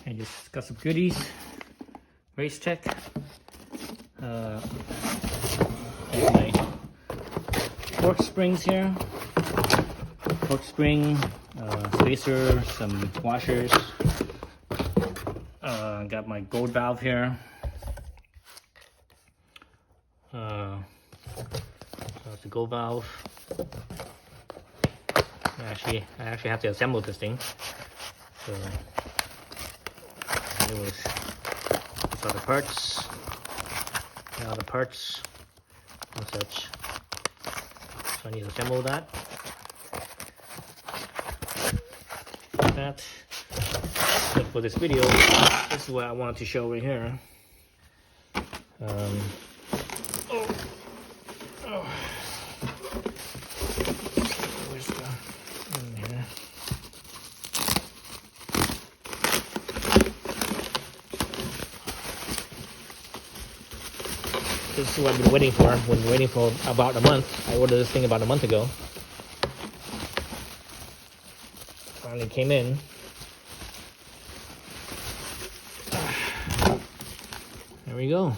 I just got some goodies. Racetech. My fork springs here. Fork spring, spacer, some washers. Got my gold valve here. That's the gold valve. I actually have to assemble this thing. So anyways, these are the parts. Now the parts and such. So I need to assemble that. But for this video, this is what I wanted to show right here. Where's the in here? This is what I've been waiting for. Been waiting for about a month. I ordered this thing about a month ago. Finally came in. There we go.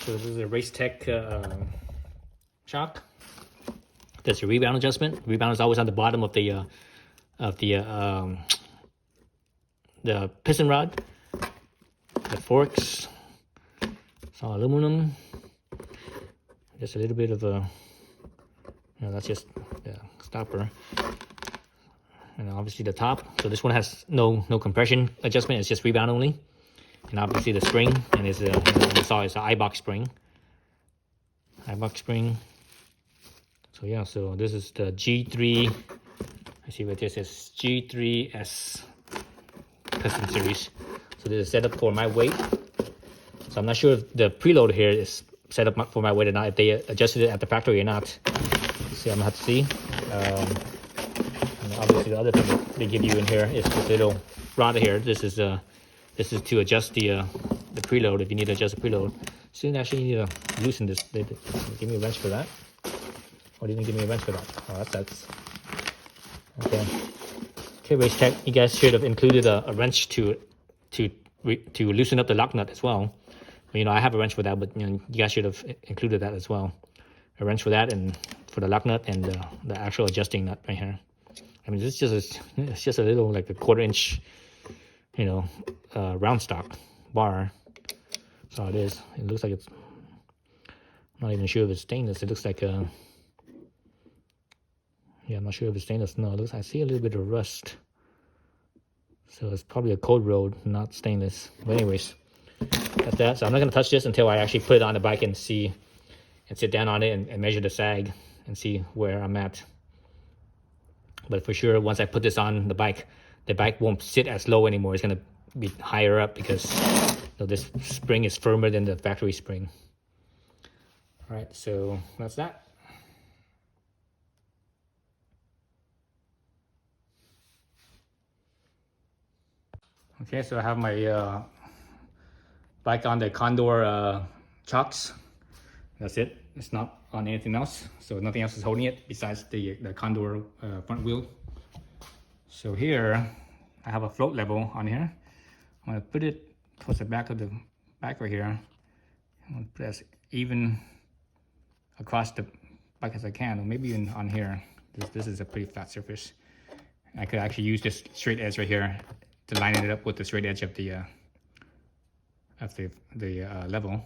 So this is a Racetech shock. There's a rebound adjustment. Rebound is always on the bottom of the piston rod. The forks. It's all aluminum. Just a little bit of a, that's just the stopper. And obviously the top. So this one has no compression adjustment. It's just rebound only. And obviously the spring, and it's you saw it's an iBox spring. iBox spring. So yeah, so this is the G3. I see what this is, G3S custom series. So this is set up for my weight. So I'm not sure if the preload here is set up for my weight or not, if they adjusted it at the factory or not. See, I'm gonna have to see. And obviously the other thing that they give you in here is this little rod here. This is to adjust the preload if you need to adjust the preload. So you actually need to loosen this. They give me a wrench for that. Or didn't give me a wrench for that. Oh, that's okay. Okay, Racetech, you guys should have included a wrench to loosen up the lock nut as well. I have a wrench for that, but you guys should have included that as well. A wrench for that and for the lock nut and the actual adjusting nut right here. I mean, it's just a little like a 1/4 inch, round stock bar. That's all it is. It looks like it's, I'm not even sure if it's stainless. It looks like I'm not sure if it's stainless. No, it looks, I see a little bit of rust. So it's probably a cold rolled, not stainless. But anyways, that's that. So I'm not gonna touch this until I actually put it on the bike and see, and sit down on it and measure the sag and see where I'm at. But for sure, once I put this on the bike won't sit as low anymore. It's gonna be higher up because this spring is firmer than the factory spring. All right, so that's that. Okay, so I have my bike on the Condor chocks. That's it. It's not on anything else. So nothing else is holding it besides the Condor front wheel. So here, I have a float level on here. I'm gonna put it towards the back of the bike right here. I'm gonna put it as even across the bike as I can, or maybe even on here. This is a pretty flat surface. I could actually use this straight edge right here to line it up with the straight edge of the level.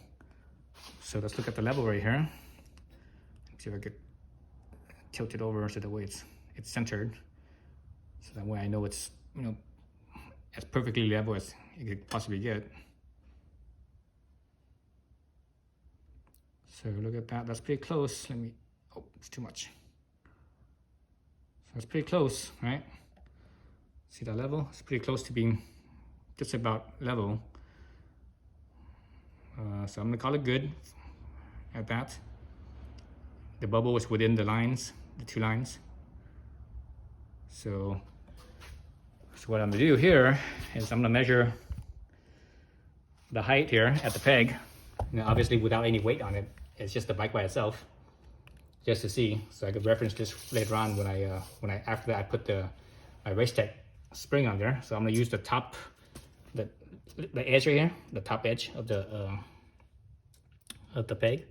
So let's look at the level right here. Let's see if I could tilt it over so that way it's centered. So that way I know it's as perfectly level as you could possibly get. So look at that. That's pretty close. Oh, it's too much. So it's pretty close, right? See that level? It's pretty close to being just about level. So I'm gonna call it good at that. The bubble is within the lines, the 2 lines. So what I'm gonna do here is I'm gonna measure the height here at the peg. Obviously without any weight on it. It's just the bike by itself, just to see. So I could reference this later on when I after that I put my Racetech spring on there. So I'm gonna use the top, the edge right here, the top edge of the peg.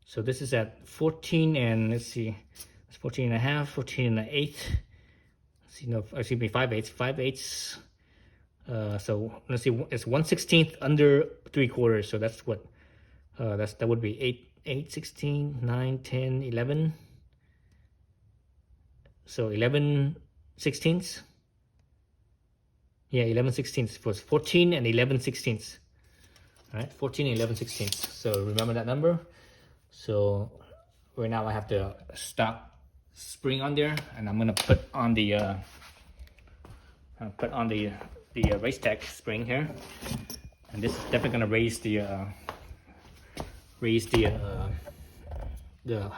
So this is at 14 and let's see, it's 14 and a half, 14 and an eighth. Let's see, no, excuse me, 5/8, 5/8. So let's see, it's 1/16 under 3/4. So that's what, that would be 8, 16, 9, 10, 11. So 11/16. Yeah, 11/16 was 14 and 11/16. All right, 14 and 11/16. So remember that number. So right now I have the stock spring on there, and I'm gonna put on the Racetech spring here, and this is definitely gonna raise the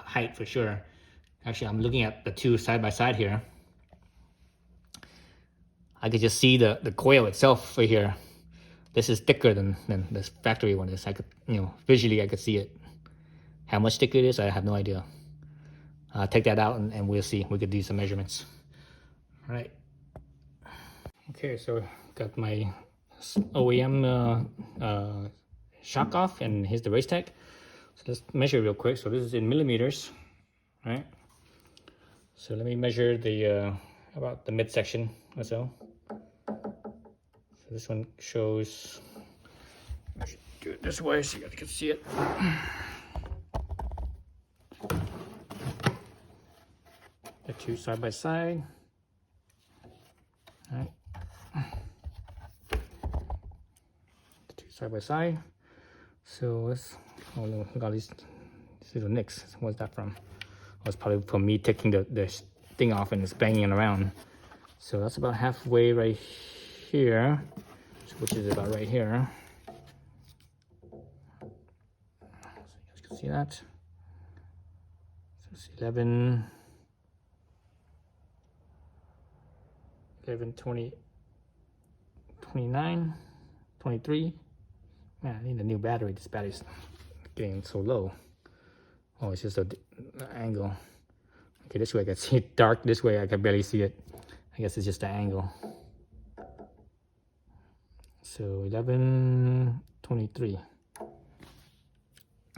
height for sure. Actually, I'm looking at the two side by side here. I could just see the coil itself right here. This is thicker than this factory one is. I could, visually I could see it. How much thicker it is, I have no idea. Take that out and we'll see. We could do some measurements. All right. Okay, so got my OEM shock off, and here's the Racetech. So let's measure real quick. So this is in millimeters, right? So let me measure the about the midsection or so. So this one shows, I should do it this way so you guys can see it. The two side by side. All right. The two side by side. So let's, oh no, look at all these little nicks. What's that from? That's probably from me taking the thing off and it's banging it around. So that's about halfway right here, which is about right here. So you guys can see that. So it's 11, 20, 29, 23. Man, I need a new battery. This battery's getting so low. Oh, it's just an angle. Okay, this way I can see it dark. This way I can barely see it. I guess it's just the angle. So 11:23.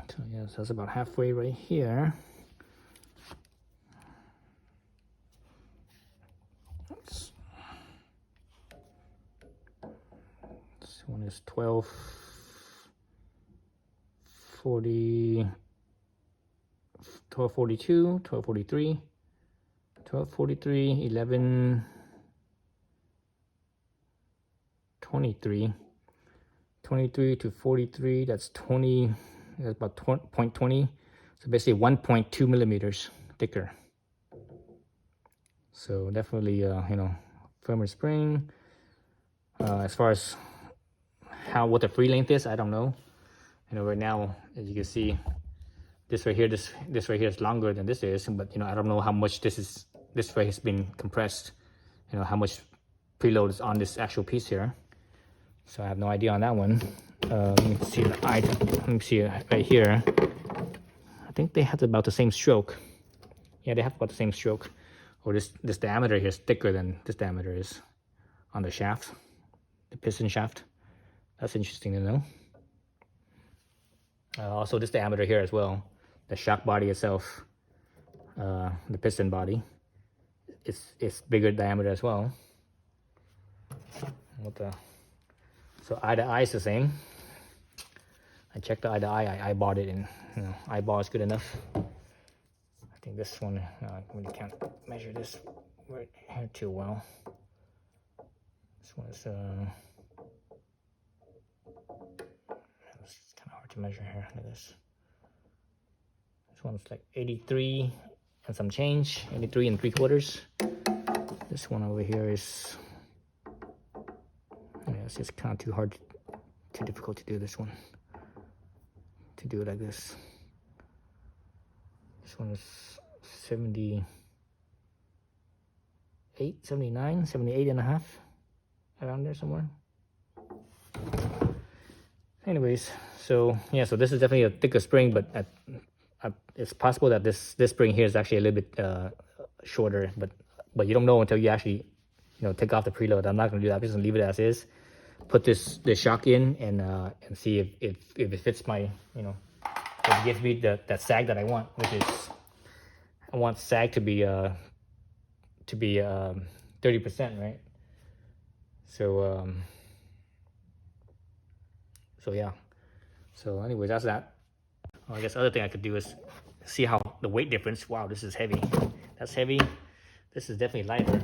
So yes, that's about halfway right here. This one is 12:40. 12:42, 12:43, 12:43, 11:23, 23 to 43. That's 20. That's about 0.20. So basically 1.2 millimeters thicker. So definitely, firmer spring. As far as what the free length is, I don't know. Right now, as you can see, this right here, this right here is longer than this is, but I don't know how much this way has been compressed. How much preload is on this actual piece here. So I have no idea on that one. Let me see let me see it right here. I think they have about the same stroke. Yeah, they have about the same stroke. Or this diameter here is thicker than this diameter is on the shaft, the piston shaft. That's interesting to know. Also, this diameter here as well. The shock body itself, the piston body, it's bigger diameter as well. So eye to eye is the same. I checked the eye to eye. I eyeballed it, and eyeball is good enough. I think this one, I really can't measure this right here too well. This one is it's kind of hard to measure here. Look at this. This one's like 83 and some change, 83 3/4. This one over here is, it's just kind of too difficult to do this one. To do it like this. This one is 78, 79, 78 and a half, around there somewhere. Anyways, so yeah, so this is definitely a thicker spring, but it's possible that this spring here is actually a little bit shorter, but you don't know until you actually take off the preload. I'm not gonna do that. I'm just gonna leave it as is. Put the shock in and see if it fits my, if it gives me that sag that I want, which is I want sag to be 30%, right? So yeah. So anyways, that's that. Well, I guess other thing I could do is see how the weight difference. Wow, this is heavy. That's heavy. This is definitely lighter.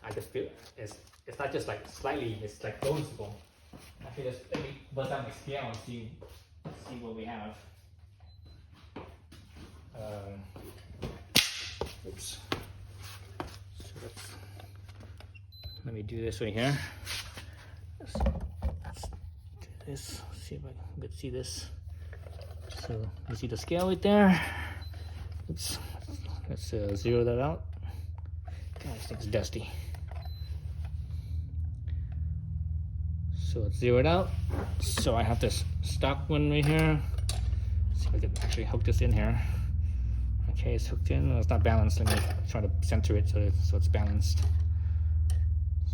I just feel it's not just like slightly, it's like noticeable. Actually, let me bust out my scale and see what we have. Oops. So let me do this right here. Let's do this. See if I can see this. So you see the scale right there. Oops. Let's zero that out. God, this thing's dusty. So it's zeroed out. So I have this stock one right here. Let's see if I can actually hook this in here. Okay, it's hooked in. It's not balanced. Let me try to center it so it's balanced.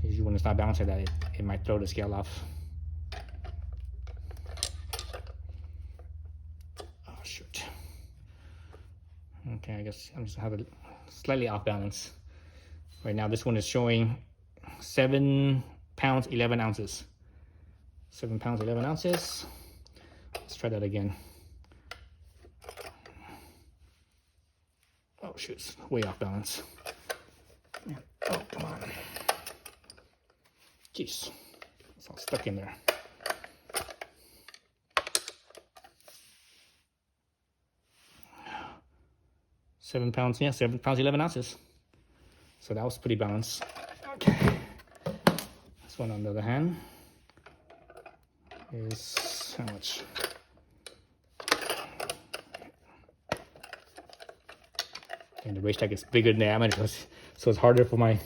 So usually when it's not balanced like that, it might throw the scale off. Oh shoot. Okay, I guess I'm just have it slightly off balance. Right now this one is showing 7 pounds 11 ounces. 7 pounds 11 ounces. Let's try that again. Oh shoot, it's way off balance. Oh, come on. Jeez, it's all stuck in there. £7, yeah, 7 pounds 11 ounces. So that was pretty balanced. Okay. This one on the other hand is how much? And the Racetech is bigger than the diameter, so it's harder for my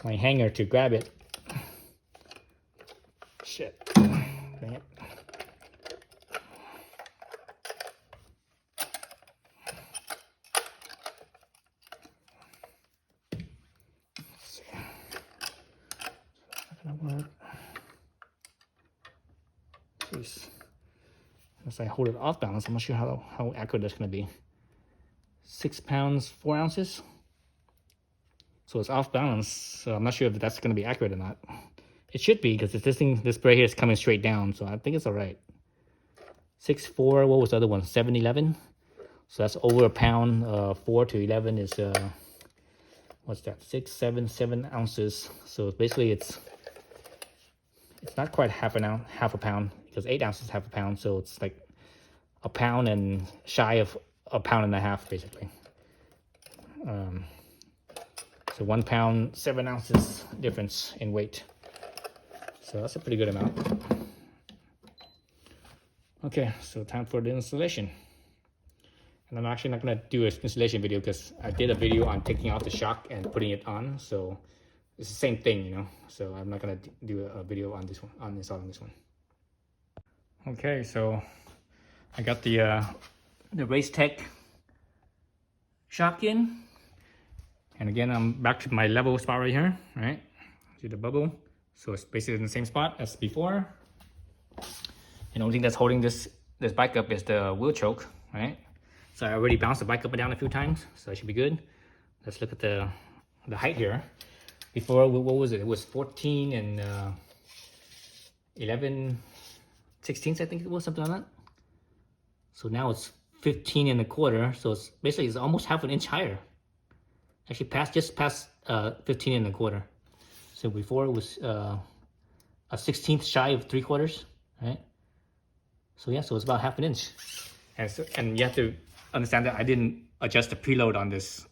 hanger to grab it. Shit. Dang it. Let's see. It's not gonna work. Jeez. Unless I hold it off balance, I'm not sure how accurate that's gonna be. 6 pounds 4 ounces. So it's off balance. So I'm not sure if that's gonna be accurate or not. It should be because this braid here is coming straight down, so I think it's all right. 6.4. What was the other one? 7.11. So that's over a pound. 4 to 11 is what's that? 7 ounces. So basically, it's not quite half a pound because 8 ounces is half a pound. So it's like a pound and shy of a pound and a half, basically. So 1 pound 7 ounces difference in weight. So that's a pretty good amount. Okay, so time for the installation. And I'm actually not gonna do an installation video because I did a video on taking off the shock and putting it on. So it's the same thing, So I'm not gonna do a video on this one, on installing this one. Okay, so I got the Racetech shock in. And again, I'm back to my level spot right here, right? See the bubble? So it's basically in the same spot as before. And the only thing that's holding this bike up is the wheel choke, right? So I already bounced the bike up and down a few times, so it should be good. Let's look at the height here. Before, what was it? It was 14 and 11 16ths, I think it was, something like that. So now it's 15 and a quarter, so it's basically it's almost half an inch higher. Actually just past 15 and a quarter. So before it was a 16th shy of 3/4, right? So yeah, so it's about half an inch. And you have to understand that I didn't adjust the preload on this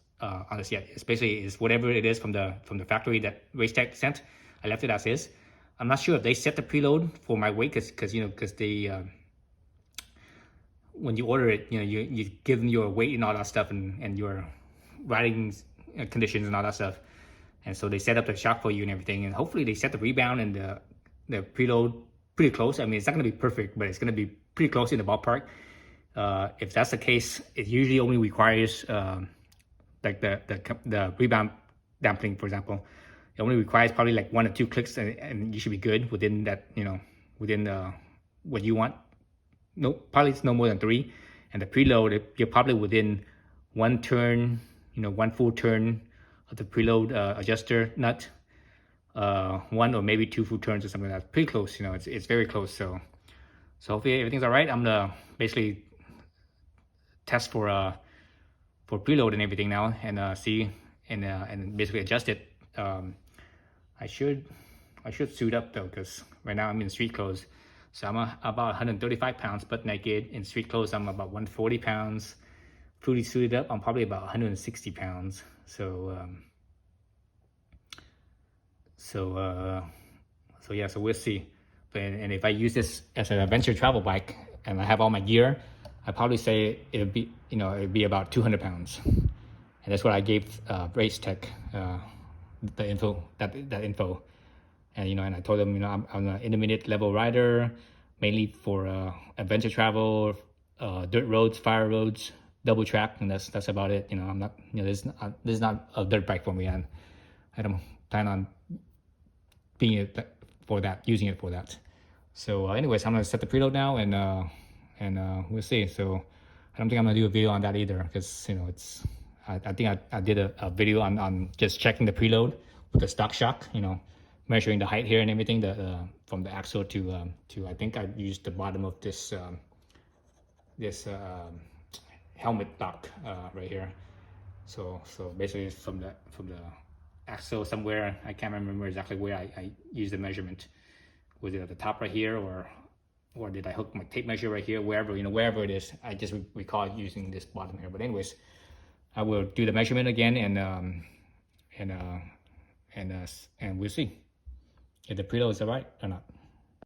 yet. It's basically whatever it is from the factory that Racetech sent. I left it as is. I'm not sure if they set the preload for my weight because they when you order it, you give them your weight and all that stuff and your riding conditions and all that stuff. And so they set up the shock for you and everything, and hopefully they set the rebound and the preload pretty close. I mean, it's not going to be perfect, but it's going to be pretty close in the ballpark. If that's the case, it usually only requires like the rebound dampening, for example. It it only requires probably like 1 or 2 clicks, and you should be good within that, you know, within what you want. No, probably it's no more than 3. And the preload, you're probably within 1 turn, you know, 1 full turn of the preload adjuster nut, 1 or maybe 2 full turns or something like that. Pretty close, you know, it's very close. So hopefully everything's all right. I'm gonna basically test for preload and everything now, and see and basically adjust it. I should suit up though, because right now I'm in street clothes. So I'm about 135 pounds butt naked. In street clothes, I'm about 140 pounds. Fully suited up, I'm probably about 160 pounds. So yeah, so we'll see. And if I use this as an adventure travel bike and I have all my gear, I probably say it'd be about 200 pounds. And that's what I gave Racetech the info. And and I told them, I'm an intermediate level rider, mainly for adventure travel, dirt roads, fire roads, double track, and that's about it. I'm not, this is not a dirt bike for me, and I don't plan on being using it for that. So anyways, I'm gonna set the preload now, and we'll see. So I don't think I'm gonna do a video on that either, because it's I think I did a video on just checking the preload with the stock shock, measuring the height here and everything, from the axle to I think I used the bottom of this helmet lock right here. So basically from the axle somewhere, I can't remember exactly where I used the measurement. Was it at the top right here, or did I hook my tape measure right here? Wherever it is, I just recall using this bottom here. But anyways, I will do the measurement again, and we'll see if the preload is alright or not.